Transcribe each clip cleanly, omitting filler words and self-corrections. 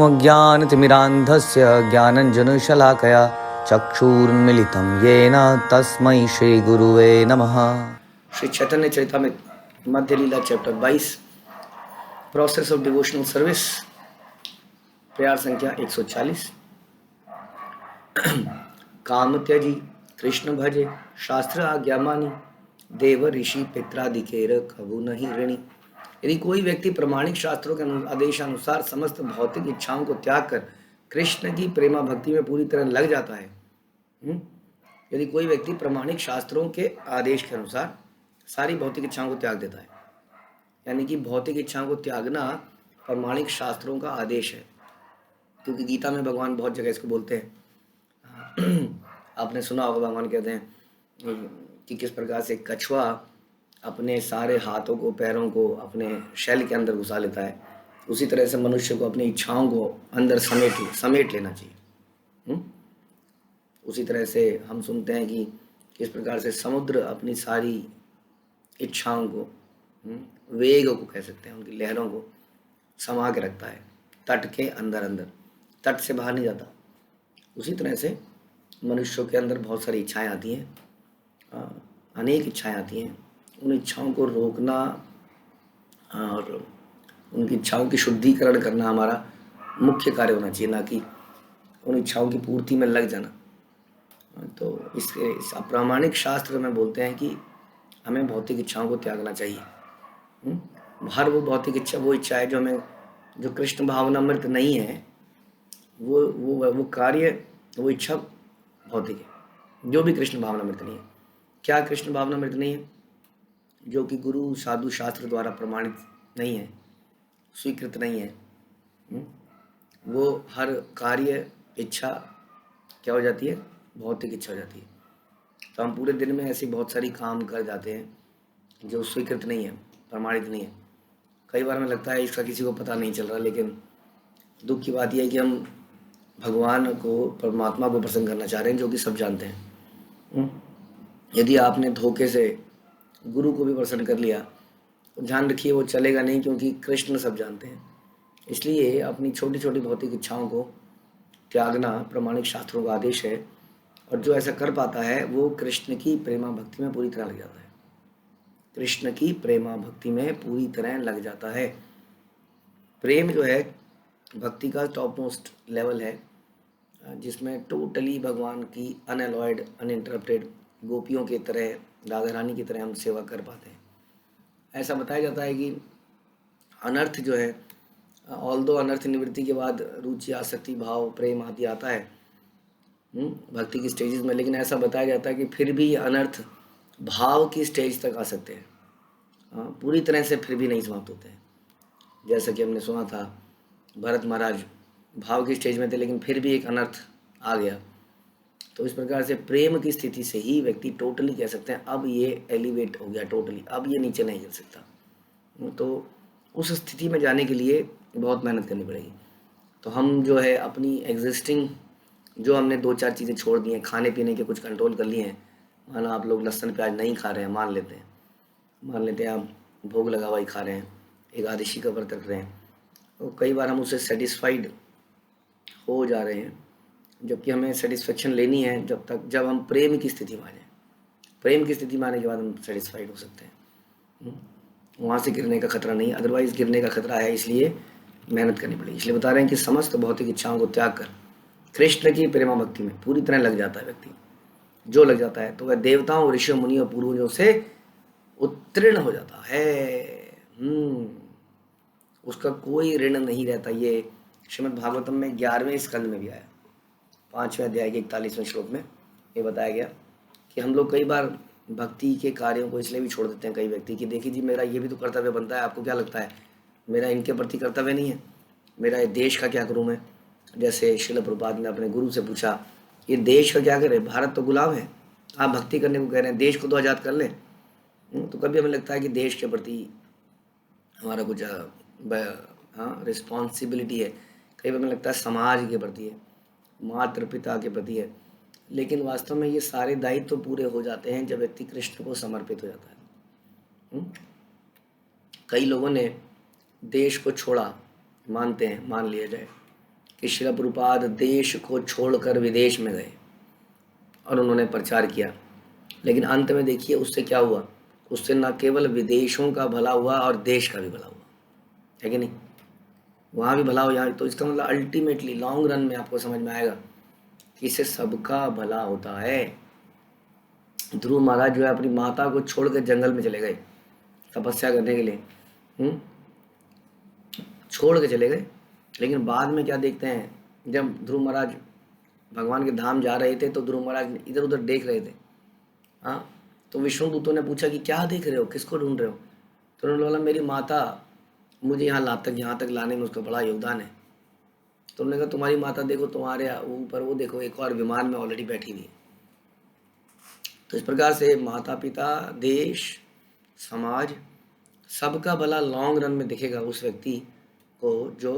अज्ञानतिमिरान्धस्य ज्ञानञ्जनशलाकया चक्षुरुन्मिलितं येन तस्मै श्रीगुरुवे नमः। Shri Chaitanya Charitamrita Madhya Lila chapter 22 process of devotional service, प्यार संख्या 140। काम त्यजी कृष्ण भजे शास्त्र आज्ञा मानी, देव ऋषि पित्रादिकेर कबू नहीं ऋणी। यदि कोई व्यक्ति प्रामाणिक शास्त्रों के आदेशानुसार समस्त भौतिक इच्छाओं को त्याग कर कृष्ण की प्रेमा भक्ति में पूरी तरह लग जाता है, यदि कोई व्यक्ति प्रामाणिक शास्त्रों के आदेश के अनुसार सारी भौतिक इच्छाओं को त्याग देता है, यानी कि भौतिक इच्छाओं को त्यागना प्रामाणिक शास्त्रों का आदेश है, क्योंकि गीता में भगवान बहुत जगह इसको बोलते हैं। आपने सुना होगा, भगवान कहते हैं कि किस प्रकार से कछुआ अपने सारे हाथों को पैरों को अपने शैल के अंदर घुसा लेता है, उसी तरह से मनुष्य को अपनी इच्छाओं को अंदर समेट लेना चाहिए। उसी तरह से हम सुनते हैं कि किस प्रकार से समुद्र अपनी सारी इच्छाओं को, वेग को कह सकते हैं, उनकी लहरों को समा के रखता है तट के अंदर, तट से बाहर नहीं जाता। उसी तरह से मनुष्यों के अंदर बहुत सारी इच्छाएं आती हैं, अनेक इच्छाएं आती हैं। उन इच्छाओं को रोकना और उनकी इच्छाओं की शुद्धिकरण करना हमारा मुख्य कार्य होना चाहिए, ना कि उन इच्छाओं की पूर्ति में लग जाना। तो इस अप्रामाणिक शास्त्र में बोलते हैं कि हमें भौतिक इच्छाओं को त्यागना चाहिए। हर वो भौतिक इच्छा, वो इच्छा है जो कृष्ण भावनामृत नहीं है, वो कार्य, वो इच्छा भौतिक है। जो भी कृष्ण भावनामृत नहीं है, क्या कृष्ण भावनामृत नहीं है? जो कि गुरु साधु शास्त्र द्वारा प्रमाणित नहीं है, स्वीकृत नहीं है, वो हर कार्य इच्छा क्या हो जाती है? भौतिक इच्छा हो जाती है। तो हम पूरे दिन में ऐसे बहुत सारी काम कर जाते हैं जो स्वीकृत नहीं है, प्रमाणित नहीं है। कई बार हमें लगता है इसका किसी को पता नहीं चल रहा, लेकिन दुख की बात यह है कि हम भगवान को, परमात्मा को प्रसन्न करना चाह रहे हैं, जो कि सब जानते हैं। यदि आपने धोखे से गुरु को भी प्रसन्न कर लिया तो ध्यान रखिए वो चलेगा नहीं, क्योंकि कृष्ण सब जानते हैं। इसलिए अपनी छोटी छोटी भौतिक इच्छाओं को त्यागना प्रामाणिक शास्त्रों का आदेश है, और जो ऐसा कर पाता है वो कृष्ण की प्रेमा भक्ति में पूरी तरह लग जाता है। कृष्ण की प्रेमा भक्ति में पूरी तरह लग जाता है। प्रेम जो है भक्ति का टॉप मोस्ट लेवल है, जिसमें टोटली भगवान की अनअलॉयड, अनइंटरप्टेड गोपियों की तरह, राधा रानी की तरह हम सेवा कर पाते हैं। ऐसा बताया जाता है कि अनर्थ जो है, ऑल्दो अनर्थ निवृत्ति के बाद रुचि, आसक्ति, भाव, प्रेम आदि आता है भक्ति की स्टेजेस में, लेकिन ऐसा बताया जाता है कि फिर भी अनर्थ भाव की स्टेज तक आ सकते हैं, पूरी तरह से फिर भी नहीं समाप्त होते हैं। जैसा कि हमने सुना था, भरत महाराज भाव की स्टेज में थे, लेकिन फिर भी एक अनर्थ आ गया। तो इस प्रकार से प्रेम की स्थिति से ही व्यक्ति टोटली कह सकते हैं अब ये एलिवेट हो गया, टोटली अब ये नीचे नहीं गिर सकता। तो उस स्थिति में जाने के लिए बहुत मेहनत करनी पड़ेगी। तो हम जो है अपनी एग्जिस्टिंग, जो हमने 2-4 चीज़ें छोड़ दी हैं, खाने पीने के कुछ कंट्रोल कर लिए हैं, माना आप लोग लहसुन प्याज नहीं खा रहे हैं, मान लेते हैं आप भोग लगा हुआ ही खा रहे हैं, एकादशी का व्रत रख रहे हैं, तो कई बार हम उससे सेटिस्फाइड हो जा रहे हैं, जबकि हमें सेटिस्फेक्शन लेनी है जब हम प्रेम की स्थिति में आ जाए। प्रेम की स्थिति में आने के बाद हम सेटिस्फाइड हो सकते हैं, वहाँ से गिरने का खतरा नहीं, अदरवाइज गिरने का खतरा है। इसलिए मेहनत करनी पड़ेगी। इसलिए बता रहे हैं कि समस्त भौतिक इच्छाओं को त्याग कर कृष्ण की प्रेमा भक्ति में पूरी तरह लग जाता है व्यक्ति। जो लग जाता है तो वह देवताओं, ऋषियों, मुनियों, पूर्वजों से उत्तीर्ण हो जाता है। उसका कोई ऋण नहीं रहता। ये श्रीमद् भागवतम में 11वें स्कंद में भी आया, 5वें अध्याय के 41वें श्लोक में ये बताया गया कि हम लोग कई बार भक्ति के कार्यों को इसलिए भी छोड़ देते हैं कई व्यक्ति कि देखिए जी, मेरा ये भी तो कर्तव्य बनता है, आपको क्या लगता है मेरा इनके प्रति कर्तव्य नहीं है? मेरा देश का क्या करूँ मैं? जैसे श्रील प्रभुपाद ने अपने गुरु से पूछा, ये देश का क्या करे? भारत तो गुलाम है, आप भक्ति करने को कह रहे हैं, देश को तो आज़ाद कर लें। तो कभी हमें लगता है कि देश के प्रति हमारा कुछ रिस्पॉन्सिबिलिटी है, कई बार हमें लगता है समाज के प्रति है, मातृ पिता के प्रति है, लेकिन वास्तव में ये सारे दायित्व तो पूरे हो जाते हैं जब व्यक्ति कृष्ण को समर्पित हो जाता है। कई लोगों ने देश को छोड़ा, मानते हैं, मान लिया जाए, कि श्रील प्रभुपाद देश को छोड़कर विदेश में गए और उन्होंने प्रचार किया, लेकिन अंत में देखिए उससे क्या हुआ, उससे न केवल विदेशों का भला हुआ और देश का भी भला हुआ, है कि नहीं। वहाँ भी भला हो, यहाँ, तो इसका मतलब अल्टीमेटली लॉन्ग रन में आपको समझ में आएगा कि इससे सबका भला होता है। ध्रुव महाराज जो है अपनी माता को छोड़ कर जंगल में चले गए तपस्या करने के लिए, छोड़ के चले गए, लेकिन बाद में क्या देखते हैं, जब ध्रुव महाराज भगवान के धाम जा रहे थे तो ध्रुव महाराज इधर उधर देख रहे थे। हाँ, तो विष्णु दूतों ने पूछा कि क्या देख रहे हो, किसको ढूंढ रहे हो। तो उन्होंने बोला मेरी माता, मुझे यहाँ तक लाने में उसका बड़ा योगदान है। तो उन्होंने कहा तुम्हारी माता देखो, तुम्हारे ऊपर वो देखो एक और विमान में ऑलरेडी बैठी हुई है। तो इस प्रकार से माता पिता, देश, समाज, सबका भला लॉन्ग रन में दिखेगा उस व्यक्ति को जो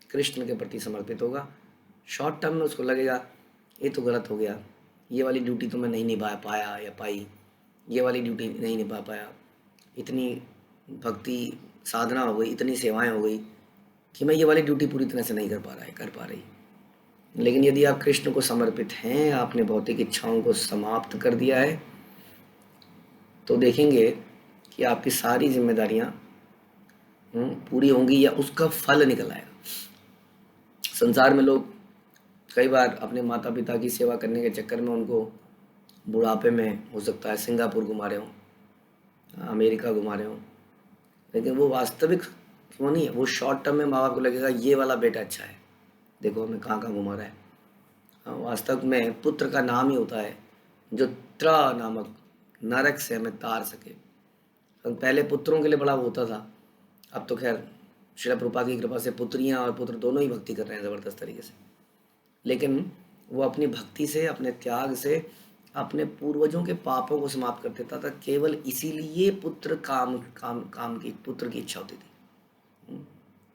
कृष्ण के प्रति समर्पित होगा। शॉर्ट टर्म में उसको लगेगा ये तो गलत हो गया, ये वाली ड्यूटी तो मैं नहीं निभा पाया या पाई, ये वाली ड्यूटी नहीं निभा पाया, इतनी भक्ति साधना हो गई, इतनी सेवाएं हो गई कि मैं ये वाली ड्यूटी पूरी तरह से नहीं कर पा रही। लेकिन यदि आप कृष्ण को समर्पित हैं, आपने भौतिक इच्छाओं को समाप्त कर दिया है, तो देखेंगे कि आपकी सारी जिम्मेदारियां पूरी होंगी या उसका फल निकल आएगा। संसार में लोग कई बार अपने माता पिता की सेवा करने के चक्कर में उनको बुढ़ापे में हो सकता है सिंगापुर घुमा रहे हों, अमेरिका घुमा रहे हों, लेकिन वो वास्तविक वो नहीं है। वो शॉर्ट टर्म में माँ बाप को लगेगा ये वाला बेटा अच्छा है, देखो हमें कहाँ कहाँ घुमा रहा है। वास्तव में पुत्र का नाम ही होता है जो त्र नामक नरक से हमें तार सके। पहले पुत्रों के लिए बड़ा वो होता था, अब तो खैर श्रील प्रभुपाद की कृपा से पुत्रियां और पुत्र दोनों ही भक्ति कर रहे हैं ज़बरदस्त तरीके से। लेकिन वो अपनी भक्ति से, अपने त्याग से अपने पूर्वजों के पापों को समाप्त कर देता था। केवल इसीलिए पुत्र काम की पुत्र की इच्छा होती थी।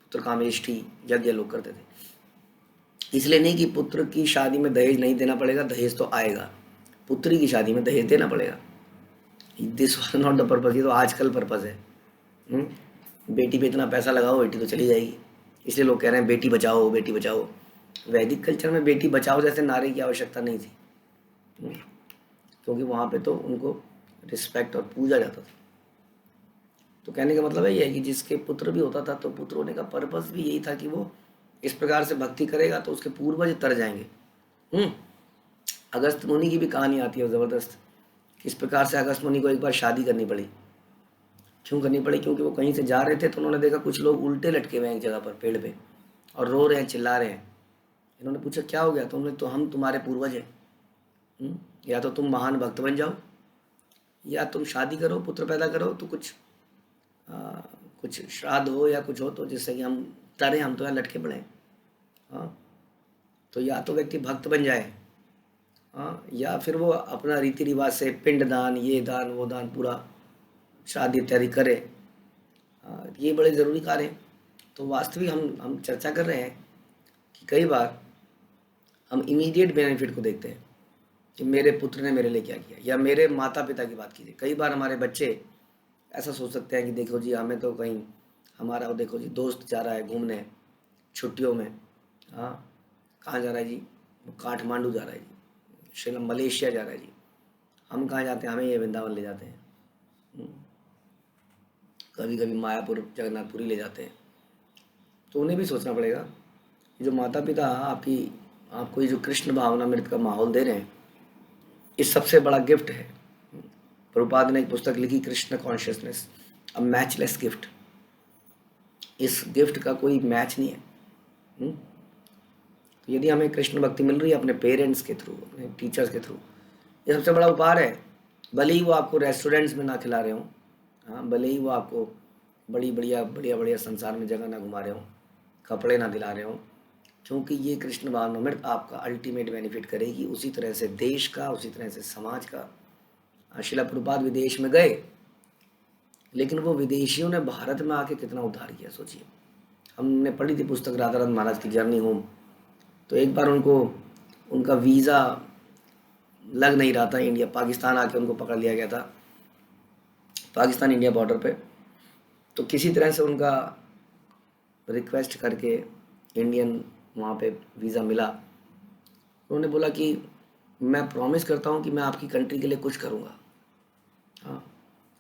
पुत्र कामेष्टि यज्ञ लोग करते थे, इसलिए नहीं कि पुत्र की शादी में दहेज नहीं देना पड़ेगा, दहेज तो आएगा, पुत्री की शादी में दहेज देना पड़ेगा। This was not the purpose, ये तो आजकल पर्पज है। बेटी पे इतना पैसा लगाओ, बेटी तो चली जाएगी, इसलिए लोग कह रहे हैं बेटी बचाओ बेटी बचाओ। वैदिक कल्चर में बेटी बचाओ जैसे नारे की आवश्यकता नहीं थी, क्योंकि वहाँ पे तो उनको रिस्पेक्ट और पूजा जाता था। तो कहने का मतलब है ये है कि जिसके पुत्र भी होता था तो पुत्र होने का पर्पस भी यही था कि वो इस प्रकार से भक्ति करेगा तो उसके पूर्वज तर जाएंगे। अगस्त मुनि की भी कहानी आती है ज़बरदस्त। इस प्रकार से अगस्त मुनि को एक बार शादी करनी पड़ी। क्यों करनी पड़ी? क्योंकि वो कहीं से जा रहे थे तो उन्होंने देखा कुछ लोग उल्टे लटके हुए हैं एक जगह पर पेड़ पे और रो रहे हैं, चिल्ला रहे हैं। इन्होंने पूछा क्या हो गया? तो उन्होंने, तो हम तुम्हारे पूर्वज हैं, या तो तुम महान भक्त बन जाओ या तुम शादी करो, पुत्र पैदा करो, तो कुछ श्राद्ध हो या कुछ हो तो जिससे कि हम तरें, हम तो यहाँ लटके पड़े। हाँ, तो या तो व्यक्ति भक्त बन जाए, हाँ, या फिर वो अपना रीति रिवाज से पिंड दान, ये दान वो दान, पूरा शादी इत्यादि करे। ये बड़े ज़रूरी कार्य हैं। तो वास्तविक हम चर्चा कर रहे हैं कि कई बार हम इमीडिएट बेनिफिट को देखते हैं कि मेरे पुत्र ने मेरे लिए क्या किया, या मेरे माता पिता की बात कीजिए। कई बार हमारे बच्चे ऐसा सोच सकते हैं कि देखो जी हमें तो कहीं हमारा वो देखो जी दोस्त जा रहा है घूमने छुट्टियों में, हाँ कहाँ जा रहा है जी? काठमांडू जा रहा है जी, श्रीलंका मलेशिया जा रहा है जी। हम कहाँ जाते हैं? हमें ये वृंदावन ले जाते हैं, कभी कभी मायापुर जगन्नाथपुरी ले जाते हैं। तो उन्हें भी सोचना पड़ेगा जो माता पिता आपको ये जो कृष्ण भावनामृत का माहौल दे रहे हैं, इस सबसे बड़ा गिफ्ट है। प्रभुपाद ने एक पुस्तक लिखी, कृष्ण कॉन्शियसनेस, अ मैचलेस गिफ्ट। इस गिफ्ट का कोई मैच नहीं है। तो यदि हमें कृष्ण भक्ति मिल रही है अपने पेरेंट्स के थ्रू, अपने टीचर्स के थ्रू, ये सबसे बड़ा उपहार है। भले ही वो आपको रेस्टोरेंट्स में ना खिला रहे हों, हाँ, भले ही वो आपको बड़ी बढ़िया संसार में जगह ना घुमा रहे हों, कपड़े ना दिला रहे हों, क्योंकि ये कृष्ण भावनामृत आपका अल्टीमेट बेनिफिट करेगी। उसी तरह से देश का, उसी तरह से समाज का। श्रील प्रभुपाद विदेश में गए, लेकिन वो विदेशियों ने भारत में आके कितना उद्धार किया सोचिए। हमने पढ़ी थी पुस्तक राधारन महाराज की जर्नी होम। तो एक बार उनका वीज़ा लग नहीं रहा था इंडिया, पाकिस्तान आके उनको पकड़ लिया गया था, पाकिस्तान इंडिया बॉर्डर पे। तो किसी तरह से उनका रिक्वेस्ट करके इंडियन वहाँ पे वीज़ा मिला। उन्होंने बोला कि मैं प्रॉमिस करता हूँ कि मैं आपकी कंट्री के लिए कुछ करूँगा, हाँ,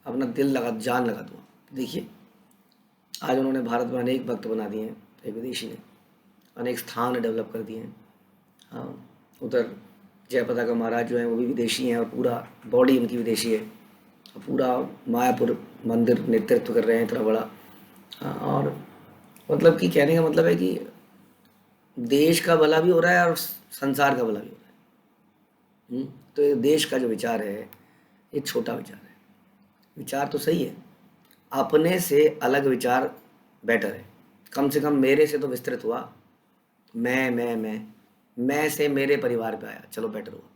अपना दिल लगा जान लगा दूँगा। देखिए आज उन्होंने भारत में अनेक भक्त बना दिए हैं, एक विदेशी ने अनेक स्थान डेवलप कर दिए हैं। हाँ, उधर जयप्रदा महाराज जो हैं वो भी विदेशी हैं और पूरा बॉडी उनकी विदेशी है, पूरा मायापुर मंदिर नेतृत्व कर रहे हैं इतना बड़ा। हाँ, और मतलब कि कहने का मतलब है कि देश का भला भी हो रहा है और संसार का भला भी हो रहा है। तो ये देश का जो विचार है ये छोटा विचार है। विचार तो सही है, अपने से अलग विचार बेटर है। कम से कम मेरे से तो विस्तृत हुआ, मैं से मेरे परिवार पे आया, चलो बेटर हुआ।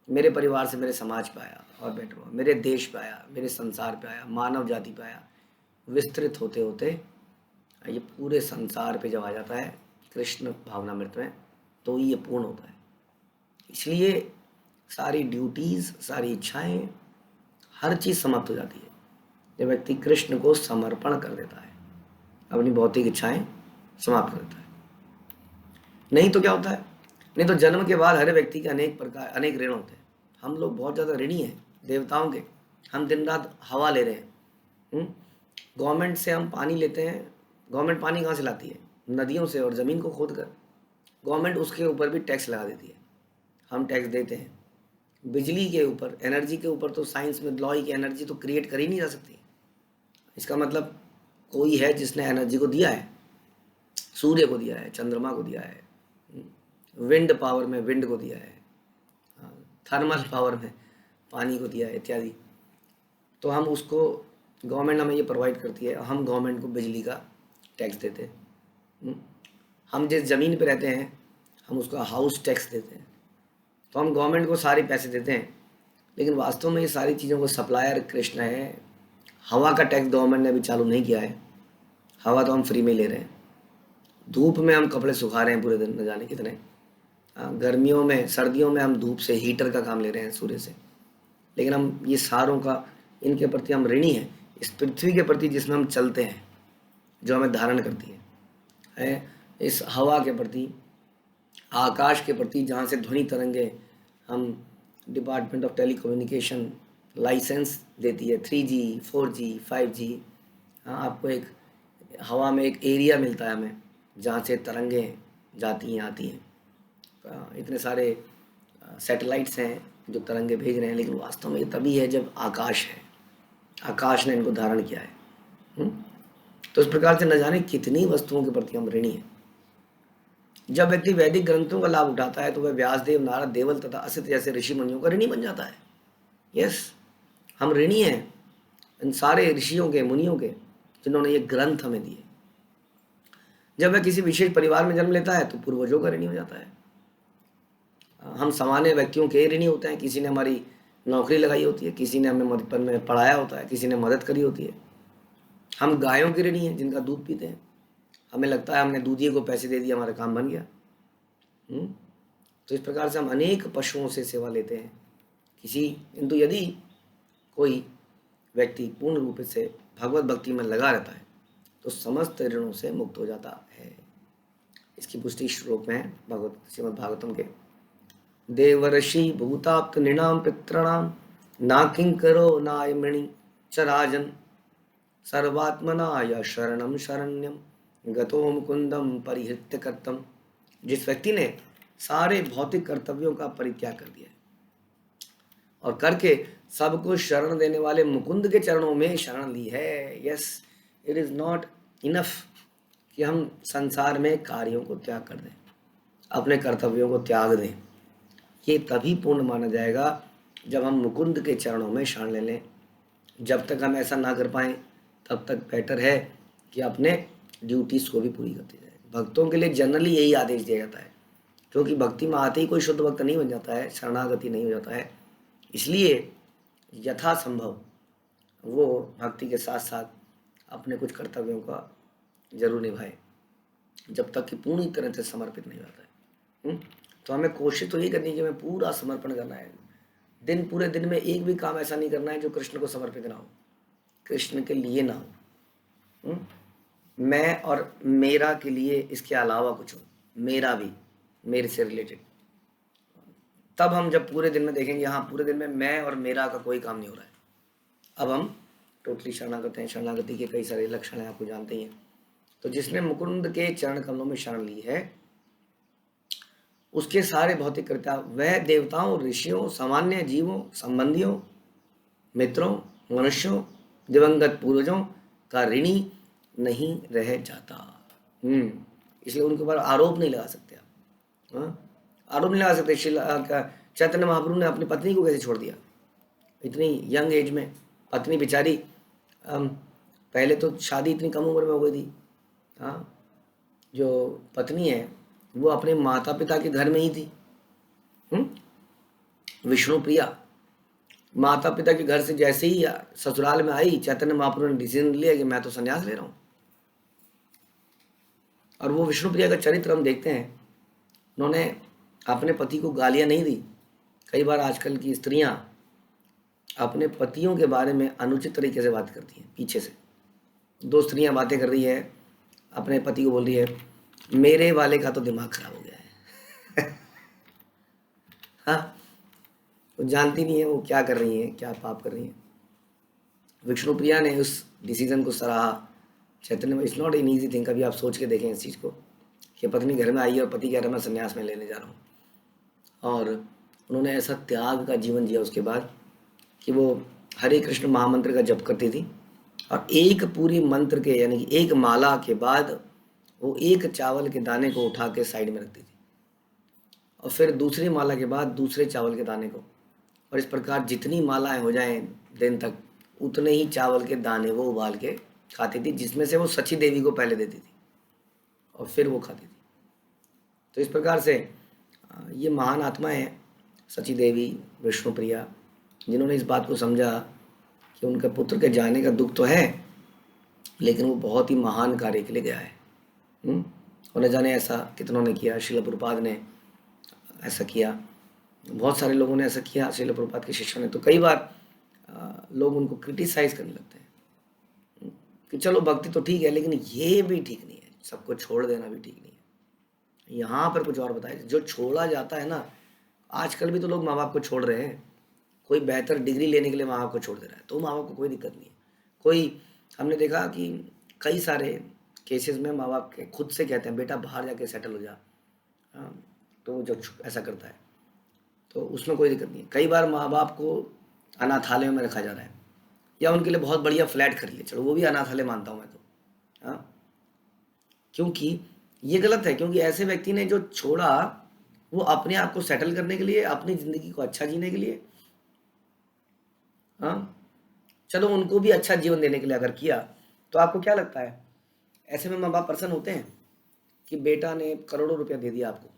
मेरे परिवार से मेरे समाज पे आया और बेटर हुआ, मेरे देश पे आया, मेरे संसार पे आया, मानव जाति पे आया। विस्तृत होते होते ये पूरे संसार पे जब आ जाता है कृष्ण भावनामृत में, तो ये पूर्ण होता है। इसलिए सारी ड्यूटीज़, सारी इच्छाएं, हर चीज़ समाप्त हो जाती है जब व्यक्ति कृष्ण को समर्पण कर देता है, अपनी भौतिक इच्छाएं समाप्त कर देता है। नहीं तो क्या होता है, नहीं तो जन्म के बाद हर व्यक्ति के अनेक ऋण होते हैं। हम लोग बहुत ज़्यादा ऋणी हैं देवताओं के। हम दिन रात हवा ले रहे हैं, गवर्नमेंट से हम पानी लेते हैं। गवर्नमेंट पानी कहाँ से लाती है? नदियों से और ज़मीन को खोद कर। गवर्नमेंट उसके ऊपर भी टैक्स लगा देती है, हम टैक्स देते हैं। बिजली के ऊपर, एनर्जी के ऊपर तो साइंस में लॉ की एनर्जी तो क्रिएट कर ही नहीं जा सकती। इसका मतलब कोई है जिसने एनर्जी को दिया है, सूर्य को दिया है, चंद्रमा को दिया है, विंड पावर में विंड को दिया है, थर्मल पावर में पानी को दिया है इत्यादि। तो हम उसको, गवर्नमेंट हमें ये प्रोवाइड करती है, हम गवर्नमेंट को बिजली का टैक्स देते हैं। हम जिस ज़मीन पे रहते हैं हम उसका हाउस टैक्स देते हैं। तो हम गवर्नमेंट को सारे पैसे देते हैं, लेकिन वास्तव में ये सारी चीज़ों को सप्लायर कृष्ण है। हवा का टैक्स गवर्नमेंट ने अभी चालू नहीं किया है, हवा तो हम फ्री में ले रहे हैं। धूप में हम कपड़े सुखा रहे हैं पूरे दिन, न जाने कितने। गर्मियों में, सर्दियों में हम धूप से, हीटर का काम ले रहे हैं सूर्य से। लेकिन हम ये सारों का, इनके प्रति हम ऋणी हैं। इस पृथ्वी के प्रति जिसमें हम चलते हैं, जो हमें धारण करती है, इस हवा के प्रति, आकाश के प्रति, जहाँ से ध्वनि तरंगे हम डिपार्टमेंट ऑफ टेलीकम्युनिकेशन लाइसेंस देती है, 3G 4G 5G। हाँ, आपको एक हवा में एक एरिया मिलता है हमें जहाँ से तरंगे जाती हैं आती हैं। इतने सारे सैटेलाइट्स हैं जो तरंगे भेज रहे हैं, लेकिन वास्तव में ये तभी है जब आकाश है, आकाश ने इनको धारण किया है। तो इस प्रकार से न जाने कितनी वस्तुओं के प्रति हम ऋणी हैं। जब व्यक्ति वैदिक ग्रंथों का लाभ उठाता है तो वह व्यासदेव, नारद, देवल तथा असित जैसे ऋषि मुनियों का ऋणी बन जाता है। यस, हम ऋणी हैं इन सारे ऋषियों के, मुनियों के, जिन्होंने ये ग्रंथ हमें दिए। जब वह किसी विशेष परिवार में जन्म लेता है तो पूर्वजों का ऋणी हो जाता है। हम सामान्य व्यक्तियों के ऋणी होते हैं, किसी ने हमारी नौकरी लगाई होती है, किसी ने हमें बचपन में पढ़ाया होता है, किसी ने मदद करी होती है। हम गायों के ऋणी हैं जिनका दूध पीते हैं, हमें लगता है हमने दूधिए को पैसे दे दिए, हमारा काम बन गया। तो इस प्रकार से हम अनेक पशुओं से सेवा लेते हैं किंतु यदि कोई व्यक्ति पूर्ण रूप से भगवत भक्ति में लगा रहता है तो समस्त ऋणों से मुक्त हो जाता है। इसकी पुष्टि श्लोक में है श्रीमद् भागवतम के। देवर्षि भूताप्त नृणाम पितॄणाम नाकिंकरो नायमणि च राजन सर्वात्मना या शरणम शरण्यम गतो मुकुंदम परिहृत्य कर्तम। जिस व्यक्ति ने सारे भौतिक कर्तव्यों का परित्याग कर दिया है और करके सबको शरण देने वाले मुकुंद के चरणों में शरण ली है। Yes, it is not enough कि हम संसार में कार्यों को त्याग कर दें, अपने कर्तव्यों को त्याग दें। ये तभी पूर्ण माना जाएगा जब हम मुकुंद के चरणों में शरण ले लें। जब तक हम ऐसा ना कर पाएँ तब तक बेटर है कि अपने ड्यूटीज़ को भी पूरी करते जाए। भक्तों के लिए जनरली यही आदेश दिया जाता है, क्योंकि भक्ति में आते ही कोई शुद्ध भक्त नहीं बन जाता है, शरणागति नहीं हो जाता है। इसलिए यथासंभव वो भक्ति के साथ साथ अपने कुछ कर्तव्यों का जरूर निभाए, जब तक कि पूरी तरह से समर्पित नहीं होता है। तो हमें कोशिश तो यही करनी है कि हमें पूरा समर्पण करना है। पूरे दिन में एक भी काम ऐसा नहीं करना है जो कृष्ण को समर्पित ना हो, कृष्ण के लिए ना हो, मैं और मेरा के लिए इसके अलावा कुछ हो। मेरा भी, मेरे से रिलेटेड। तब हम जब पूरे दिन में देखेंगे, हाँ पूरे दिन में मैं और मेरा का कोई काम नहीं हो रहा है, अब हम टोटली शरणागत हैं। शरणागति के कई सारे लक्षण हैं, आपको जानते ही हैं। तो जिसने मुकुंद के चरण कमलों में शरण ली है, उसके सारे भौतिक कृत्य वह देवताओं, ऋषियों, सामान्य जीवों, संबंधियों, मित्रों, मनुष्यों, दिवंगत पूर्वजों का ऋणी नहीं रह जाता। इसलिए उनके ऊपर आरोप नहीं लगा सकते आप। आरोप नहीं लगा सकते। चैतन्य महाप्रभु ने अपनी पत्नी को कैसे छोड़ दिया इतनी यंग एज में? पत्नी बेचारी पहले तो शादी इतनी कम उम्र में हो गई थी। हाँ, जो पत्नी है वो अपने माता पिता के घर में ही थी। विष्णु प्रिया माता पिता के घर से जैसे ही ससुराल में आई, चैतन्य महाप्रभु ने डिसीजन लिया कि मैं तो संन्यास ले रहा हूँ। और वो विष्णु प्रिया का चरित्र हम देखते हैं, उन्होंने अपने पति को गालियाँ नहीं दी। कई बार आजकल की स्त्रियां अपने पतियों के बारे में अनुचित तरीके से बात करती हैं। पीछे से दो स्त्रियां बातें कर रही है, अपने पति को बोल रही है मेरे वाले का तो दिमाग खराब हो गया है। हाँ, वो जानती नहीं है वो क्या कर रही हैं, क्या पाप कर रही हैं। विष्णु प्रिया ने उस डिसीजन को सराहा। Chaitanya, it's not an easy thing. कभी आप सोच के देखें इस चीज़ को कि पत्नी घर में आई है और पति कह रहा है मैं संन्यास में लेने जा रहा हूँ, और उन्होंने ऐसा त्याग का जीवन जिया उसके बाद कि वो हरे कृष्ण महामंत्र का जप करती थी, और एक पूरी मंत्र के यानी कि एक माला के बाद वो एक चावल के दाने को उठा के साइड में रखती थी, और फिर दूसरी माला के बाद दूसरे चावल के दाने को, और इस प्रकार जितनी मालाएं हो जाएं दिन तक उतने ही चावल के दाने वो उबाल के खाती थी, जिसमें से वो सची देवी को पहले देती थी और फिर वो खाती थी। तो इस प्रकार से ये महान आत्माएं हैं सची देवी, विष्णु प्रिया, जिन्होंने इस बात को समझा कि उनके पुत्र के जाने का दुख तो है, लेकिन वो बहुत ही महान कार्य के लिए गया है। और न जाने ऐसा कितनों ने किया। श्रील प्रभुपाद ने ऐसा किया, बहुत सारे लोगों ने ऐसा किया, श्रील प्रभुपाद के शिष्यों ने। तो कई बार लोग उनको क्रिटिसाइज करने लगते हैं कि चलो भक्ति तो ठीक है, लेकिन ये भी ठीक नहीं है, सबको छोड़ देना भी ठीक नहीं है। यहाँ पर कुछ और बताया, जो छोड़ा जाता है ना, आजकल भी तो लोग माँ बाप को छोड़ रहे हैं। कोई बेहतर डिग्री लेने के लिए माँ बाप को छोड़ दे रहा है, तो माँ बाप को कोई दिक्कत नहीं है। कोई, हमने देखा कि कई सारे केसेस में माँ बाप के खुद से कहते हैं बेटा बाहर जाके सेटल हो जा, तो जब ऐसा करता है तो उसमें कोई दिक्कत नहीं है। कई बार माँ बाप को अनाथालय में रखा जा रहा है, या उनके लिए बहुत बढ़िया फ्लैट खरीद लिया, चलो वो भी अनाथालय मानता हूँ मैं तो। हाँ, क्योंकि ये गलत है, क्योंकि ऐसे व्यक्ति ने जो छोड़ा वो अपने आप को सेटल करने के लिए, अपनी ज़िंदगी को अच्छा जीने के लिए, हाँ चलो उनको भी अच्छा जीवन देने के लिए अगर किया, तो आपको क्या लगता है ऐसे में माँ बाप प्रसन्न होते हैं कि बेटा ने करोड़ों रुपया दे दिया आपको,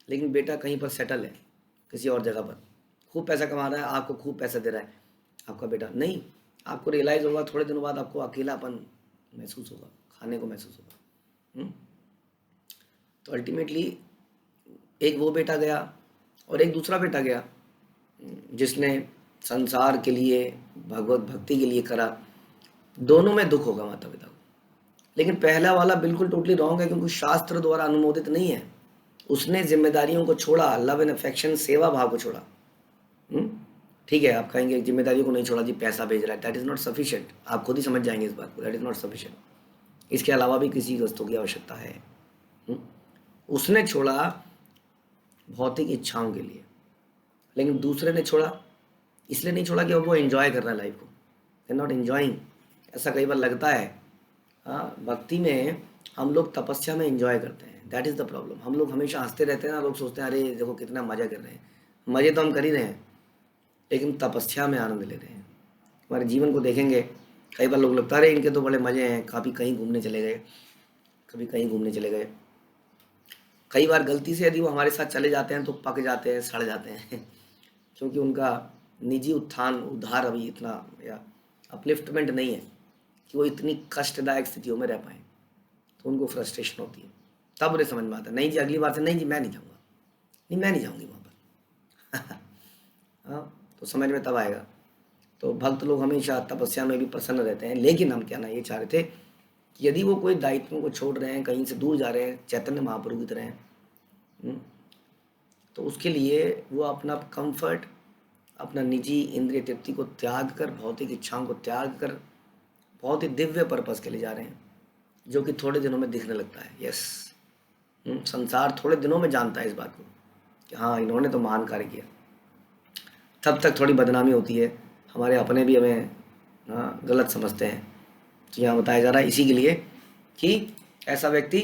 लेकिन बेटा कहीं पर सेटल है किसी और जगह पर, खूब पैसा कमा रहा है, आपको खूब पैसा दे रहा है आपका बेटा? नहीं, आपको रियलाइज़ होगा थोड़े दिनों बाद, आपको अकेलापन महसूस होगा, खाने को महसूस होगा। तो अल्टीमेटली एक वो बेटा गया और एक दूसरा बेटा गया जिसने संसार के लिए, भगवत भक्ति के लिए करा। दोनों में दुख होगा माता पिता को, लेकिन पहला वाला बिल्कुल टोटली रॉन्ग है, क्योंकि शास्त्र द्वारा अनुमोदित नहीं है। उसने जिम्मेदारियों को छोड़ा, लव एंड अफेक्शन, सेवा भाव को छोड़ा। ठीक है, आप कहेंगे जिम्मेदारियों को नहीं छोड़ा जी, पैसा भेज रहा है, दैट इज़ नॉट सफिशिएंट। आप खुद ही समझ जाएंगे इस बात को, दैट इज़ नॉट सफिशिएंट। इसके अलावा भी किसी वस्तु की आवश्यकता है। उसने छोड़ा भौतिक इच्छाओं के लिए, लेकिन दूसरे ने छोड़ा इसलिए नहीं छोड़ा कि वो एंजॉय कर रहा है लाइफ को, दे नॉट एंजॉइंग। ऐसा कई बार लगता है। हाँ, भक्ति में हम लोग तपस्या में एंजॉय करते हैं, दैट इज़ द प्रॉब्लम। हम लोग हमेशा हंसते रहते हैं ना, लोग सोचते हैं अरे देखो कितना मज़ा कर रहे हैं। मज़े तो हम कर ही रहे हैं, लेकिन तपस्या में आनंद ले रहे हैं। हमारे जीवन को देखेंगे, कई बार लोग लगता है अरे इनके तो बड़े मज़े हैं, कभी कहीं घूमने चले गए, कभी कहीं घूमने चले गए। कई बार गलती से यदि वो हमारे साथ चले जाते हैं तो पक जाते हैं, सड़ जाते हैं, क्योंकि उनका निजी उत्थान, उद्धार अभी इतना या अपलिफ्टमेंट नहीं है कि वो इतनी कष्टदायक स्थितियों में रह पाएँ, तो उनको फ्रस्ट्रेशन होती है। तब उन्हें समझ में आता है नहीं जी, अगली बार से नहीं जी, मैं नहीं जाऊँगा, नहीं मैं नहीं जाऊँगी वहाँ पर। हाँ, तो समझ में तब आएगा। तो भक्त लोग हमेशा तपस्या में भी प्रसन्न रहते हैं, लेकिन हम कहना ये चाह रहे थे कि यदि वो कोई दायित्वों को छोड़ रहे हैं, कहीं से दूर जा रहे हैं, चैतन्य महाप्रभु की तरह हैं, हम्म, तो उसके लिए वो अपना कंफर्ट, अपना निजी इंद्रिय तृप्ति को त्याग कर, भौतिक इच्छाओं को त्याग कर बहुत ही दिव्य पर्पस के लिए जा रहे हैं, जो कि थोड़े दिनों में दिखने लगता है। यस, संसार थोड़े दिनों में जानता है इस बात को कि हाँ, इन्होंने तो महान कार्य किया। तब तक थोड़ी बदनामी होती है, हमारे अपने भी हमें गलत समझते हैं। तो यहाँ बताया जा रहा है इसी के लिए कि ऐसा व्यक्ति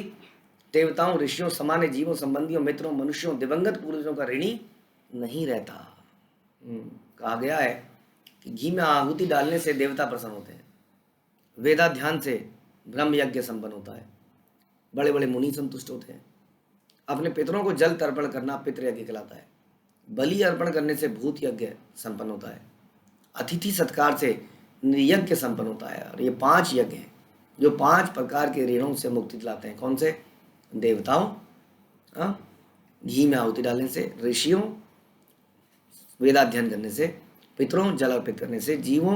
देवताओं, ऋषियों, सामान्य जीवों, संबंधियों, मित्रों, मनुष्यों, दिवंगत पूर्वजों का ऋणी नहीं रहता। कहा गया है कि घी में आहुति डालने से देवता प्रसन्न होते हैं, वेदाध्यान से ब्रह्म यज्ञ संपन्न होता है, बड़े बड़े मुनि संतुष्ट होते हैं, अपने पितरों को जल तर्पण करना पितृ यज्ञ कहलाता है, बलि अर्पण करने से भूत यज्ञ संपन्न होता है, अतिथि सत्कार से निर्यज्ञ संपन्न होता है। और ये 5 यज्ञ हैं जो 5 प्रकार के ऋणों से मुक्ति दिलाते हैं। कौन से? देवताओं, घी में आहुति डालने से, ऋषियों वेदाध्ययन करने से, पितरों जल अर्पित करने से, जीवों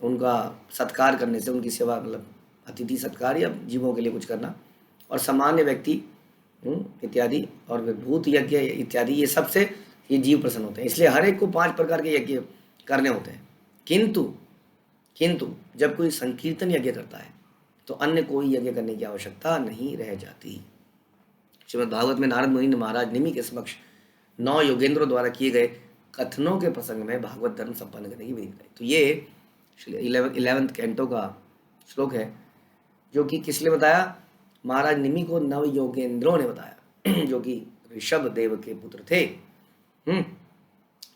उनका सत्कार करने से, उनकी सेवा, मतलब अतिथि सत्कार या जीवों के लिए कुछ करना, और सामान्य व्यक्ति इत्यादि, और भूत यज्ञ इत्यादि, ये सबसे ये जीव प्रसन्न होते हैं। इसलिए हर एक को 5 प्रकार के यज्ञ करने होते हैं। किंतु जब कोई संकीर्तन यज्ञ करता है तो अन्य कोई यज्ञ करने की आवश्यकता नहीं रह जाती। श्रीमद् भागवत में नारद मुनि ने महाराज निमि के समक्ष 9 योगेंद्रों द्वारा किए गए कथनों के प्रसंग में भागवत धर्म संपन्न करने की विधि बताई। तो ये 11वें कैंटो का श्लोक है, जो कि किस लिए बताया? महाराज निमि को 9 योगेंद्रों ने बताया, जो कि ऋषभ देव के पुत्र थे।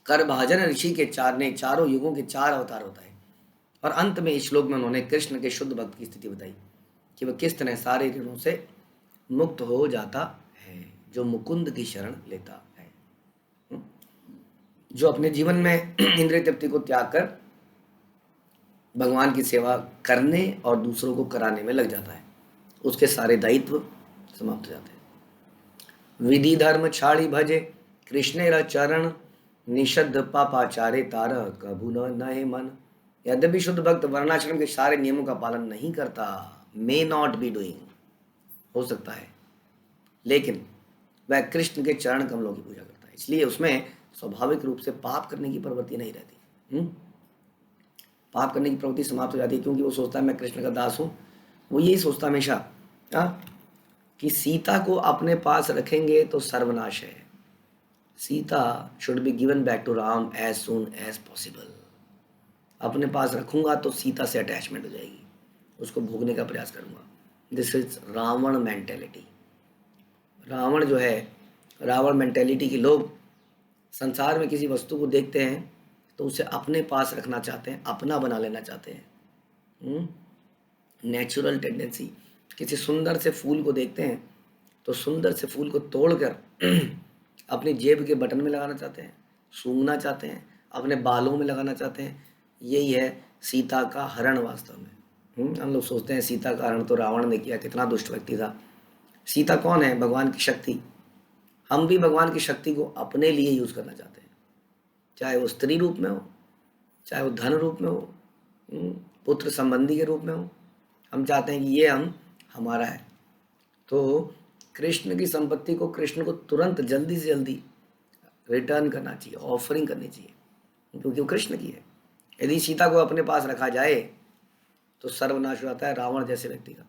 करभाजन ऋषि के चारों युगों के 4 अवतार होता है। और अंत में इस श्लोक में उन्होंने कृष्ण के शुद्ध भक्त की स्थिति बताई कि वह किस तरह सारे ऋणों से मुक्त हो जाता है, जो मुकुंद की शरण लेता है, जो अपने जीवन में इंद्रिय तृप्ति को त्याग कर भगवान की सेवा करने और दूसरों को कराने में लग जाता है, उसके सारे दायित्व समाप्त हो जाते हैं। विधि धर्म छाड़ी भजे कृष्णेर चरण, निषद्ध पापाचारे तार कभू न नहे मन। यद्यपि शुद्ध भक्त वर्णाश्रम के सारे नियमों का पालन नहीं करता, मे नॉट बी डूइंग, हो सकता है, लेकिन वह कृष्ण के चरण कमलों की पूजा करता है, इसलिए उसमें स्वाभाविक रूप से पाप करने की प्रवृत्ति नहीं रहती। पाप करने की प्रवृत्ति समाप्त हो जाती है, क्योंकि वो सोचता है मैं कृष्ण का दास हूँ। वो यही सोचता हमेशा कि सीता को अपने पास रखेंगे तो सर्वनाश है। Sita should be given back to Ram as soon as possible. अपने पास रखूंगा तो सीता से अटैचमेंट हो जाएगी, उसको भोगने का प्रयास करूंगा। This is Ravana mentality. Ravana जो है, रावण मेंटेलिटी के लोग संसार में किसी वस्तु को देखते हैं तो उसे अपने पास रखना चाहते हैं, अपना बना लेना चाहते हैं। Natural tendency. किसी सुंदर से फूल को देखते हैं तो सुंदर से फूल को तोड़कर अपनी जेब के बटन में लगाना चाहते हैं, सूंघना चाहते हैं, अपने बालों में लगाना चाहते हैं। यही है सीता का हरण वास्तव में। हम लोग सोचते हैं सीता का हरण तो रावण ने किया, कितना दुष्ट व्यक्ति था। सीता कौन है? भगवान की शक्ति। हम भी भगवान की शक्ति को अपने लिए यूज करना चाहते हैं, चाहे वो स्त्री रूप में हो, चाहे वो धन रूप में हो, पुत्र संबंधी के रूप में हो। हम चाहते हैं कि ये हमारा है। तो कृष्ण की संपत्ति को कृष्ण को तुरंत जल्दी से जल्दी रिटर्न करना चाहिए, ऑफरिंग करनी चाहिए, क्योंकि वो कृष्ण की है। यदि सीता को अपने पास रखा जाए तो सर्वनाश हो जाता है रावण जैसे व्यक्ति का।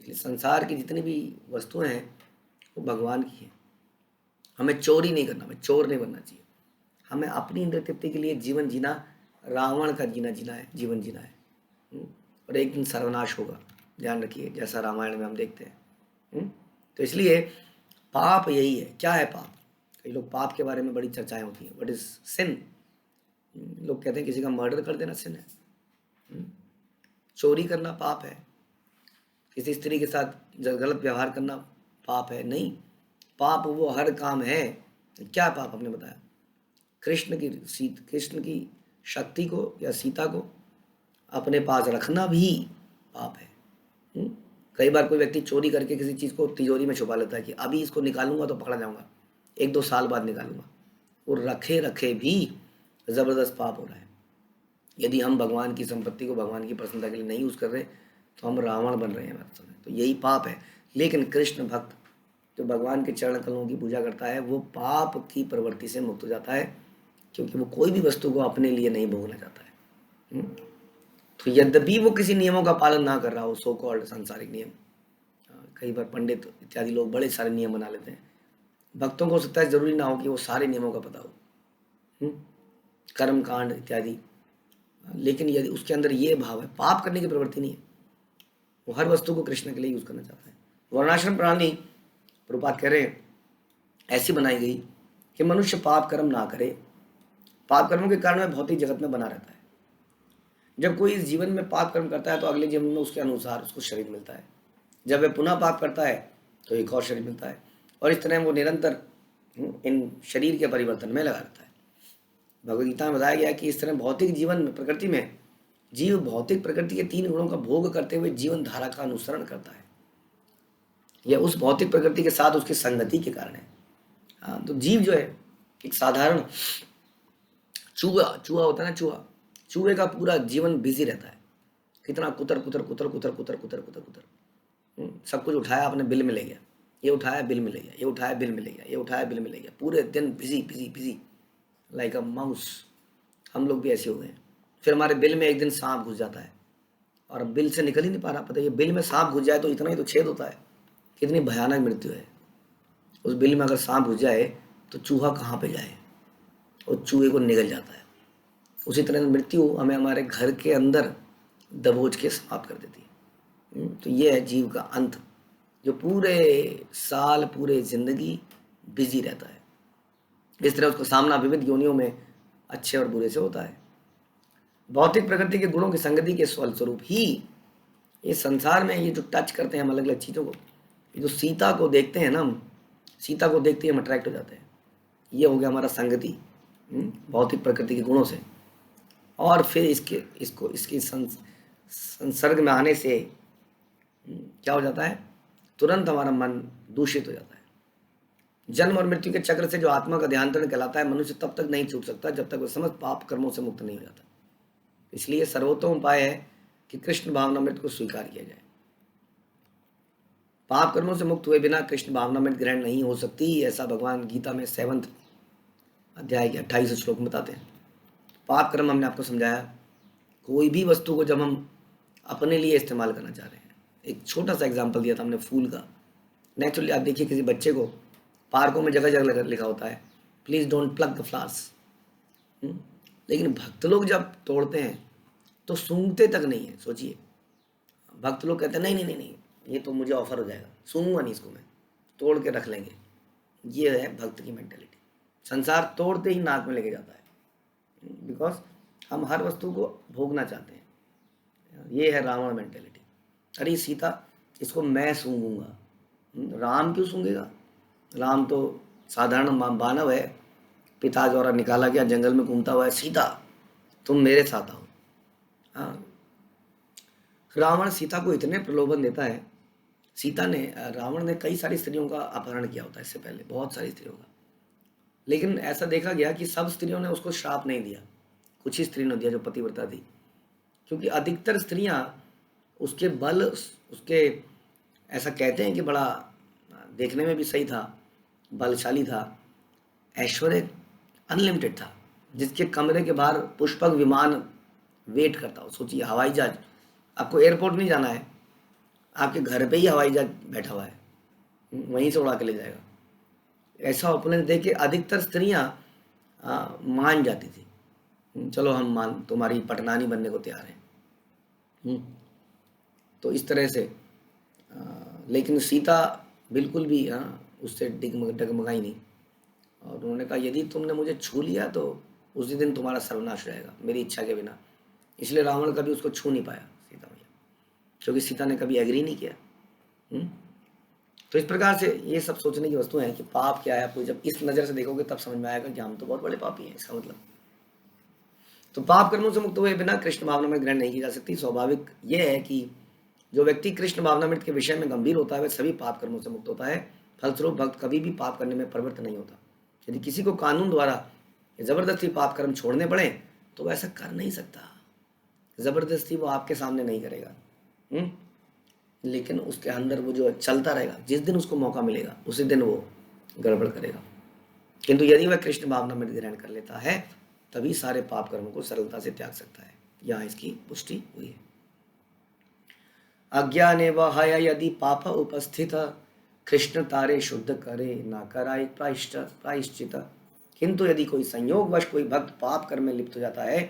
इसलिए संसार की जितनी भी वस्तुएं हैं वो भगवान की हैं। हमें चोरी नहीं करना, हमें चोर नहीं बनना चाहिए। हमें अपनी इंद्रिय तृप्ति के लिए जीवन जीना, रावण का जीवन जीना है। और एक दिन सर्वनाश होगा, ध्यान रखिए, जैसा रामायण में हम देखते हैं। तो इसलिए पाप यही है। क्या है पाप? कई लोग पाप के बारे में बड़ी चर्चाएं होती हैं। व्हाट इज सिन? लोग कहते हैं किसी का मर्डर कर देना सिन है, चोरी करना पाप है, किसी स्त्री के साथ गलत व्यवहार करना पाप है। नहीं, पाप वो हर काम है। क्या पाप? आपने बताया कृष्ण की शक्ति को या सीता को अपने पास रखना भी पाप है। कई बार कोई व्यक्ति चोरी करके किसी चीज़ को तिजोरी में छुपा लेता है कि अभी इसको निकालूंगा तो पकड़ा जाऊंगा, 1-2 साल बाद निकालूंगा। वो रखे रखे भी ज़बरदस्त पाप हो रहा है। यदि हम भगवान की संपत्ति को भगवान की प्रसन्नता के लिए नहीं यूज़ कर रहे तो हम रावण बन रहे हैं वास्तव में। तो यही पाप है। लेकिन कृष्ण भक्त जो भगवान के चरण कमलों की पूजा करता है वो पाप की प्रवृत्ति से मुक्त हो जाता है, क्योंकि वो कोई भी वस्तु को अपने लिए नहीं भोगना चाहता है। तो यद्यपि वो किसी नियमों का पालन ना कर रहा हो, सो कॉल्ड सांसारिक नियम, कई बार पंडित इत्यादि लोग बड़े सारे नियम बना लेते हैं। भक्तों को हो सकता है जरूरी ना हो कि वो सारे नियमों का पता हो, कर्म कांड इत्यादि, लेकिन यदि उसके अंदर ये भाव है, पाप करने की प्रवृत्ति नहीं है, वो हर वस्तु को कृष्ण के लिए यूज करना चाहता है। वर्णाश्रम प्रणाली प्रभुपाद कह रहे हैं ऐसी बनाई गई कि मनुष्य पाप कर्म ना करे। पाप कर्मों के कारण वह भौतिक जगत में बना रहता है। जब कोई इस जीवन में पाप कर्म करता है तो अगले जीवन में उसके अनुसार उसको शरीर मिलता है। जब वह पुनः पाप करता है तो एक और शरीर मिलता है, और इस तरह वो निरंतर इन शरीर के परिवर्तन में लगा रहता है। भगवद गीता में बताया गया कि इस तरह भौतिक जीवन में, प्रकृति में जीव भौतिक प्रकृति के 3 गुणों का भोग करते हुए जीवन धारा का अनुसरण करता है। यह उस भौतिक प्रकृति के साथ उसकी संगति के कारण है। हाँ, तो जीव जो है एक साधारण चूहा होता है ना, चूहे का पूरा जीवन बिजी रहता है। कितना कुतर कुतर कुतर कुतर कुतर कुतर कुतर कुतर, सब कुछ उठाया आपने बिल में ले गया, ये उठाया बिल में ले गया, ये उठाया बिल में ले गया, ये उठाया बिल में ले गया, पूरे दिन busy busy busy like a mouse. हम लोग भी ऐसे हो गए। फिर हमारे बिल में एक दिन सांप घुस जाता है और बिल से निकल ही नहीं पा रहा। पता है, ये बिल में सांप घुस जाए तो इतना ही तो छेद होता है, कितनी भयानक मृत्यु है। उस बिल में अगर सांप घुस जाए तो चूहा कहाँ पे जाए, और चूहे को निगल जाता है। उसी तरह मृत्यु हमें हमारे घर के अंदर दबोच के समाप्त कर देती है। तो ये है जीव का अंत, जो पूरे साल पूरे जिंदगी बिजी रहता है। इस तरह उसका सामना विविध योनियों में अच्छे और बुरे से होता है। भौतिक प्रकृति के गुणों की संगति के फलस्वरूप ही इस संसार में ये जो टच करते हैं हम अलग अलग चीज़ों को, ये जो सीता को देखते हैं ना, हम सीता को देखते ही हम अट्रैक्ट हो जाते हैं। ये हो गया हमारा संगति भौतिक प्रकृति के गुणों से। और फिर इसके संसर्ग में आने से क्या हो जाता है, तुरंत हमारा मन दूषित हो जाता है। जन्म और मृत्यु के चक्र से जो आत्मा का ध्यान कहलाता है, मनुष्य तब तक नहीं छूट सकता जब तक वह समस्त पाप कर्मों से मुक्त नहीं हो जाता। इसलिए सर्वोत्तम उपाय है कि कृष्ण भावनामृत को स्वीकार किया जाए। पाप कर्मों से मुक्त हुए बिना कृष्ण भावनामृत ग्रहण नहीं हो सकती, ऐसा भगवान गीता में 7वें अध्याय के 28 श्लोक में बताते हैं। पाप कर्म हमने आपको समझाया। कोई भी वस्तु को जब हम अपने लिए इस्तेमाल करना चाह रहे हैं, एक छोटा सा एग्जांपल दिया था हमने फूल का। नेचुरली आप देखिए किसी बच्चे को पार्कों में जगह जगह लिखा होता है please don't plug the flowers, लेकिन भक्त लोग जब तोड़ते हैं तो सूंघते तक नहीं है। सोचिए, भक्त लोग कहते हैं नहीं नहीं नहीं नहीं, ये तो मुझे ऑफर हो जाएगा, सूंघूंगा नहीं इसको, मैं तोड़ के रख लेंगे। ये है भक्त की मेंटेलिटी। संसार तोड़ते ही नाक में लेके जाता है, बिकॉज हम हर वस्तु को भोगना चाहते हैं। ये है रावण मेंटेलिटी। अरे सीता, इसको मैं सूंघूंगा, राम क्यों सूंघेगा? राम तो साधारण मानव है, पिता द्वारा निकाला गया, जंगल में घूमता हुआ है। सीता तुम मेरे साथ आओ। हाँ, रावण सीता को इतने प्रलोभन देता है। रावण ने कई सारी स्त्रियों का अपहरण किया होता है इससे पहले, बहुत सारी स्त्रियों का। लेकिन ऐसा देखा गया कि सब स्त्रियों ने उसको श्राप नहीं दिया, कुछ ही स्त्री ने दिया जो पतिव्रता थी, क्योंकि अधिकतर स्त्रियां उसके बल, उसके ऐसा कहते हैं कि बड़ा देखने में भी सही था, बलशाली था, ऐश्वर्य अनलिमिटेड था, जिसके कमरे के बाहर पुष्पक विमान वेट करता हो। सोचिए, हवाई जहाज, आपको एयरपोर्ट नहीं जाना है, आपके घर पे ही हवाई जहाज बैठा हुआ है, वहीं से उड़ा के ले जाएगा। ऐसा ओपुलेंस देख के अधिकतर स्त्रियां मान जाती थी, चलो हम तुम्हारी पटनानी बनने को तैयार हैं। तो इस तरह से लेकिन सीता बिल्कुल भी उससे डगमगाई नहीं, और उन्होंने कहा यदि तुमने मुझे छू लिया तो उसी दिन तुम्हारा सर्वनाश रहेगा, मेरी इच्छा के बिना। इसलिए रावण कभी उसको छू नहीं पाया सीता मैया, क्योंकि सीता ने कभी एग्री नहीं किया। तो इस प्रकार से ये सब सोचने की वस्तु है कि पाप क्या है। आपको जब इस नज़र से देखोगे तब समझ में आएगा कि हम तो बहुत बड़े पापी हैं, इसका मतलब। तो पाप कर्मों से मुक्त हुए बिना कृष्ण भावना में ग्रहण नहीं की जा सकती। स्वाभाविक यह है कि जो व्यक्ति कृष्ण भावनामृत के विषय में गंभीर होता है वह सभी पाप कर्मों से मुक्त होता है। फलस्वरूप भक्त कभी भी पाप करने में प्रवृत्त नहीं होता। यदि किसी को कानून द्वारा जबरदस्ती पाप कर्म छोड़ने पड़े तो वह ऐसा कर नहीं सकता। जबरदस्ती वो आपके सामने नहीं करेगा। लेकिन उसके अंदर वो जो चलता रहेगा, जिस दिन उसको मौका मिलेगा उसी दिन वो गड़बड़ करेगा। किंतु यदि वह कृष्ण भावना में ग्रहण कर लेता है तभी सारे पाप कर्मों को सरलता से त्याग सकता है। यहाँ इसकी पुष्टि हुई है। अज्ञाने वह यदि पाप उपस्थित, कृष्ण तारे शुद्ध करे ना कराए प्रायश्चित। किंतु यदि कोई संयोगवश कोई भक्त पाप कर्म में लिप्त हो जाता है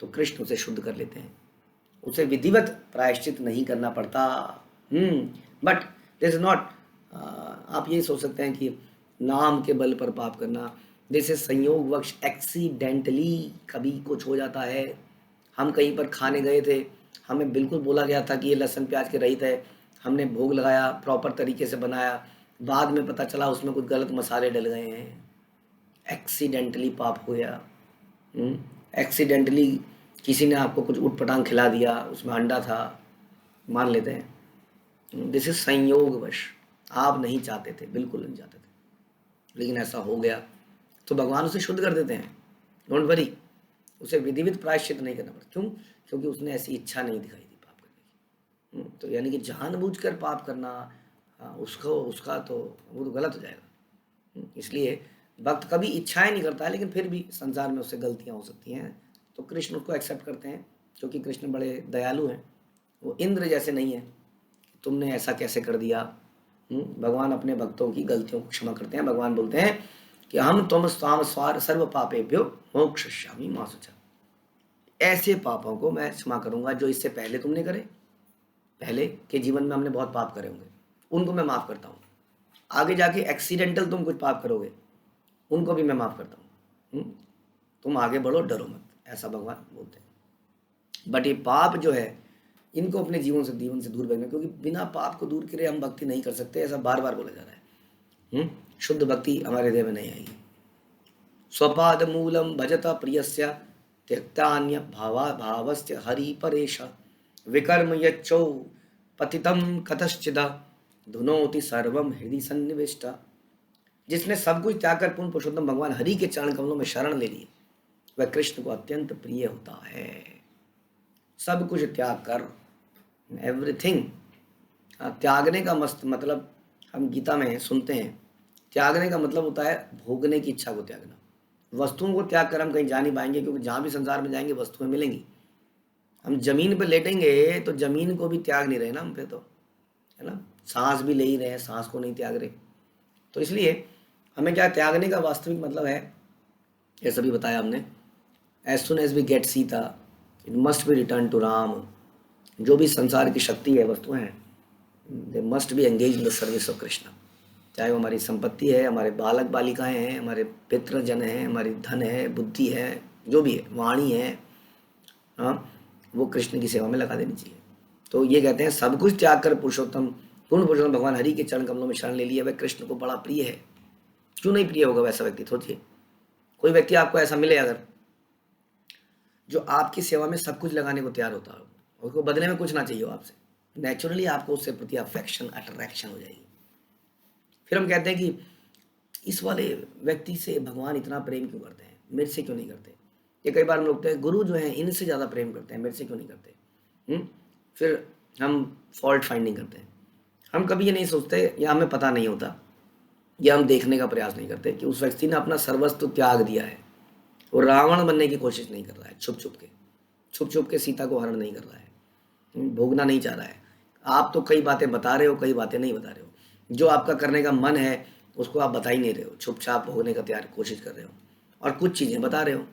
तो कृष्ण उसे शुद्ध कर लेते हैं, उसे विधिवत प्रायश्चित नहीं करना पड़ता। बट दिस इज नॉट, आप ये सोच सकते हैं कि नाम के बल पर पाप करना, जैसे संयोगवश एक्सीडेंटली कभी कुछ हो जाता है। हम कहीं पर खाने गए थे, हमें बिल्कुल बोला गया था कि ये लहसुन प्याज के रहित है, हमने भोग लगाया, प्रॉपर तरीके से बनाया, बाद में पता चला उसमें कुछ गलत मसाले डल गए हैं, एक्सीडेंटली पाप हो गया। एक्सीडेंटली किसी ने आपको कुछ उटपटांग खिला दिया, उसमें अंडा था, मान लेते हैं दिस इज संयोगवश, आप नहीं चाहते थे, बिल्कुल नहीं चाहते थे, लेकिन ऐसा हो गया तो भगवान उसे शुद्ध कर देते हैं। डोंट वरी, उसे विधिवत प्रायश्चित नहीं करना पड़ता। क्यों? क्योंकि उसने ऐसी इच्छा नहीं दिखाई थी पाप करने की। तो यानी कि जानबूझकर पाप करना, उसका तो वो तो गलत हो जाएगा। इसलिए भक्त कभी इच्छाएं नहीं करता है, लेकिन फिर भी संसार में उससे गलतियां हो सकती हैं, तो कृष्ण उसको एक्सेप्ट करते हैं, क्योंकि कृष्ण बड़े दयालु हैं। वो इंद्र जैसे नहीं है, तुमने ऐसा कैसे कर दिया। भगवान अपने भक्तों की गलतियों को क्षमा करते हैं। भगवान बोलते हैं कि हम तुम स्वाम स्वार सर्व पापेभ्यो मोक्षयिष्यामि मा शुचः। ऐसे पापों को मैं क्षमा करूंगा जो इससे पहले तुमने करे, पहले के जीवन में हमने बहुत पाप करे होंगे, उनको मैं माफ करता हूँ। आगे जाके एक्सीडेंटल तुम कुछ पाप करोगे, उनको भी मैं माफ करता हूँ। तुम आगे बढ़ो, डरो मत, ऐसा भगवान बोलते हैं। बट ये पाप जो है, इनको अपने जीवन से दूर रखना, क्योंकि बिना पाप को दूर करे हम भक्ति नहीं कर सकते, ऐसा बार बार बोला जा रहा है। शुद्ध भक्ति हमारे देह में नहीं आएगी। स्वपाद मूलम भजता प्रियस्य त्यक्तान्य भावस्य हरि परेश, विकर्म यच्चौ पतितम कतश्चिदा धुनोति सर्वम हृदय सन्निविष्ट। जिसने सब कुछ त्याग कर पूर्ण पुरुषोत्तम भगवान हरि के चरण कमलों में शरण ले ली, वह कृष्ण को अत्यंत प्रिय होता है। सब कुछ त्याग कर, एवरीथिंग। त्यागने का मस्त मतलब हम गीता में सुनते हैं, त्यागने का मतलब होता है भोगने की इच्छा को त्यागना। वस्तुओं को त्याग कर हम कहीं जा नहीं पाएंगे, क्योंकि जहाँ भी संसार में जाएंगे वस्तुएं मिलेंगी। हम जमीन पर लेटेंगे तो जमीन को भी त्याग नहीं रहे ना हम पे, तो है ना, सांस भी ले ही रहे हैं, सांस को नहीं त्याग रहे। तो इसलिए हमें क्या त्यागने का वास्तविक मतलब है, ये सभी बताया हमने। As soon as we get Sita it must be return to Ram. जो भी संसार की शक्ति है, वस्तुएं हैं, they must be engage in the service of Krishna. चाहे वो हमारी संपत्ति है, हमारे बालक बालिकाएं हैं, हमारे पितृजन हैं, हमारी धन है, बुद्धि है, जो भी है, वाणी है, हाँ, वो कृष्ण की सेवा में लगा देनी चाहिए। तो ये कहते हैं सब कुछ त्याग कर पुरुषोत्तम पूर्ण पुरुषोत्तम भगवान हरि के चरण कमलों में शरण ले लिया, वह कृष्ण को बड़ा प्रिय है। क्यों नहीं प्रिय होगा वैसा व्यक्ति? सोचिए, कोई व्यक्ति आपको ऐसा मिले अगर, जो आपकी सेवा में सब कुछ लगाने को तैयार होता हो, उसको बदले में कुछ ना चाहिए आपसे, नेचुरली आपको उससे प्रति अफेक्शन, अट्रैक्शन हो जाएगी। फिर हम कहते हैं कि इस वाले व्यक्ति से भगवान इतना प्रेम क्यों करते हैं, मेरे से क्यों नहीं करते। ये कई बार हम लोग कहते हैं गुरु जो है इनसे ज़्यादा प्रेम करते हैं, मेरे से क्यों नहीं करते। फिर हम फॉल्ट फाइंडिंग करते हैं। हम कभी ये नहीं सोचते, या हमें पता नहीं होता, या हम देखने का प्रयास नहीं करते कि उस व्यक्ति ने अपना सर्वस्व त्याग दिया है। वो रावण बनने की कोशिश नहीं कर रहा है, छुप छुप के सीता को हरण नहीं कर रहा है, भोगना नहीं चाह रहा है। आप तो कई बातें बता रहे हो, कई बातें नहीं बता रहे हो। जो आपका करने का मन है उसको आप बता ही नहीं रहे हो, छुपछाप भोगने का तैयार कोशिश कर रहे हो, और कुछ चीज़ें बता रहे हो।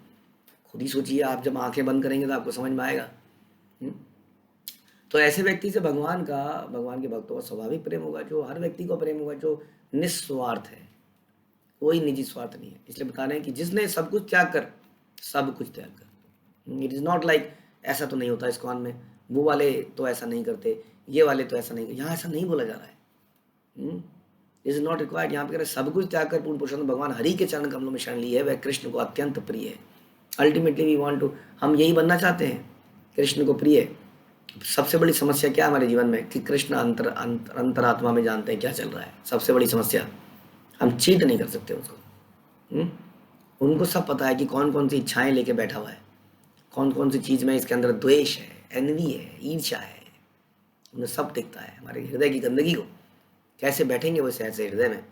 खुद ही सोचिए, आप जब आंखें बंद करेंगे तो आपको समझ में आएगा। तो ऐसे व्यक्ति से भगवान के भक्तों का स्वाभाविक प्रेम होगा, जो हर व्यक्ति को प्रेम होगा, जो निस्वार्थ है, कोई निजी स्वार्थ नहीं है। इसलिए बता रहे हैं कि जिसने सब कुछ त्याग कर, सब कुछ त्याग कर। इट इज़ नॉट लाइक, ऐसा तो नहीं होता इस्कॉन में, वो वाले तो ऐसा नहीं करते, ये वाले तो ऐसा नहीं करते। यहाँ ऐसा नहीं बोला जा रहा है। Is not required. यहाँ पे कह रहे सब कुछ त्याग कर पूर्ण पुरुषोत्तम भगवान हरि के चरण कमलों में शरण ली है, वह कृष्ण को अत्यंत प्रिय है। अल्टीमेटली वी वांट टू, हम यही बनना चाहते हैं, कृष्ण को प्रिय। सबसे बड़ी समस्या क्या है हमारे जीवन में कि कृष्ण अंतरात्मा में जानते हैं क्या चल रहा है। सबसे बड़ी समस्या, हम चीट नहीं कर सकते उसको। उनको सब पता है कि कौन कौन सी इच्छाएं लेके बैठा हुआ है, कौन कौन सी चीज़ में इसके अंदर द्वेष है, एनवी है, ईर्ष्या है, उन्हें सब दिखता है। हमारे हृदय की गंदगी को कैसे बैठेंगे वो ऐसे हृदय में,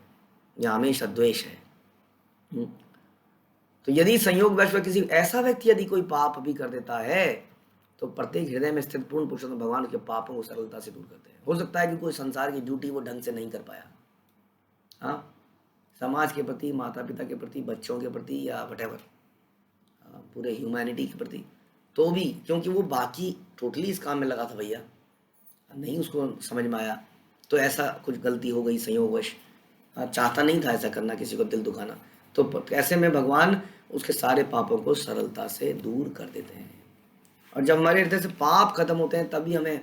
यहाँ हमेशा द्वेष है। तो यदि संयोगवश किसी ऐसा व्यक्ति यदि कोई पाप भी कर देता है तो प्रत्येक हृदय में स्थित पूर्ण पुरुषोत्तम भगवान के पापों को सरलता से दूर करते हैं। हो सकता है कि कोई संसार की ड्यूटी वो ढंग से नहीं कर पाया, हाँ, समाज के प्रति, माता पिता के प्रति, बच्चों के प्रति, या वटेवर पूरे ह्यूमैनिटी के प्रति, तो भी क्योंकि वो बाकी टोटली इस काम में लगा था भैया, नहीं उसको समझ में आया, तो ऐसा कुछ गलती हो गई संयोगवश, चाहता नहीं था ऐसा करना, किसी को दिल दुखाना, तो ऐसे में भगवान उसके सारे पापों को सरलता से दूर कर देते हैं। और जब हमारे हृदय से पाप खत्म होते हैं तभी हमें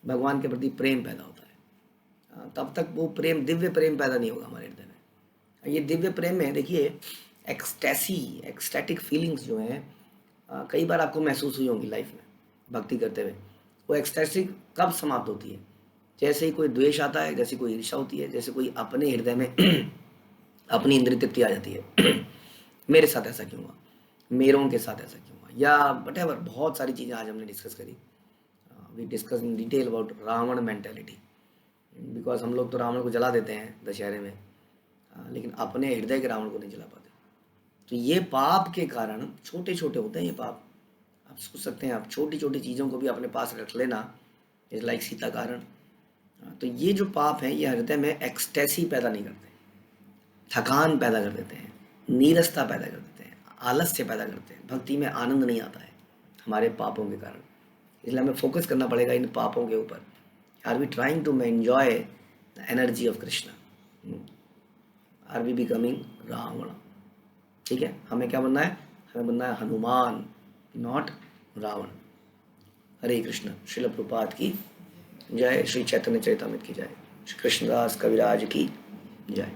भगवान के प्रति प्रेम पैदा होता है। तब तक वो प्रेम, दिव्य प्रेम पैदा नहीं होगा हमारे हृदय में। ये दिव्य प्रेम में देखिए एक्सटैटिक फीलिंग्स जो हैं, कई बार आपको महसूस हुई होंगी लाइफ में भक्ति करते हुए। वो एक्सटैटिक कब समाप्त होती है? जैसे ही कोई द्वेष आता है, जैसे कोई ईर्ष्या होती है, जैसे कोई अपने हृदय में अपनी इंद्रिय तृप्ति आ जाती है मेरे साथ ऐसा क्यों हुआ, मेरों के साथ ऐसा क्यों हुआ, या वटेवर बहुत सारी चीज़ें आज हमने डिस्कस करी। We discuss in detail about Ravana mentality, because हम लोग तो रावण को जला देते हैं दशहरे में, लेकिन अपने हृदय के रावण को नहीं जला पाते। तो ये पाप के कारण छोटे छोटे होते हैं ये पाप, आप सोच सकते हैं, आप छोटी छोटी चीज़ों को भी अपने पास रख लेना, इज लाइक सीता कारण। तो ये जो पाप है ये हृदय में एक्सटेसी पैदा नहीं करते, थकान पैदा कर देते हैं, नीरसता पैदा कर देते हैं, आलस्य पैदा करते हैं, भक्ति में आनंद नहीं आता है हमारे पापों के कारण। इसलिए हमें फोकस करना पड़ेगा इन पापों के ऊपर। Are we trying to enjoy the energy of Krishna, are we becoming Ravana? ठीक है, हमें क्या बनना है? हमें बनना है हनुमान, नॉट रावण। हरे कृष्ण। श्रील प्रभुपाद की जय, श्री चैतन्य चरितामृत की जय, श्री कृष्णदास कविराज की जय।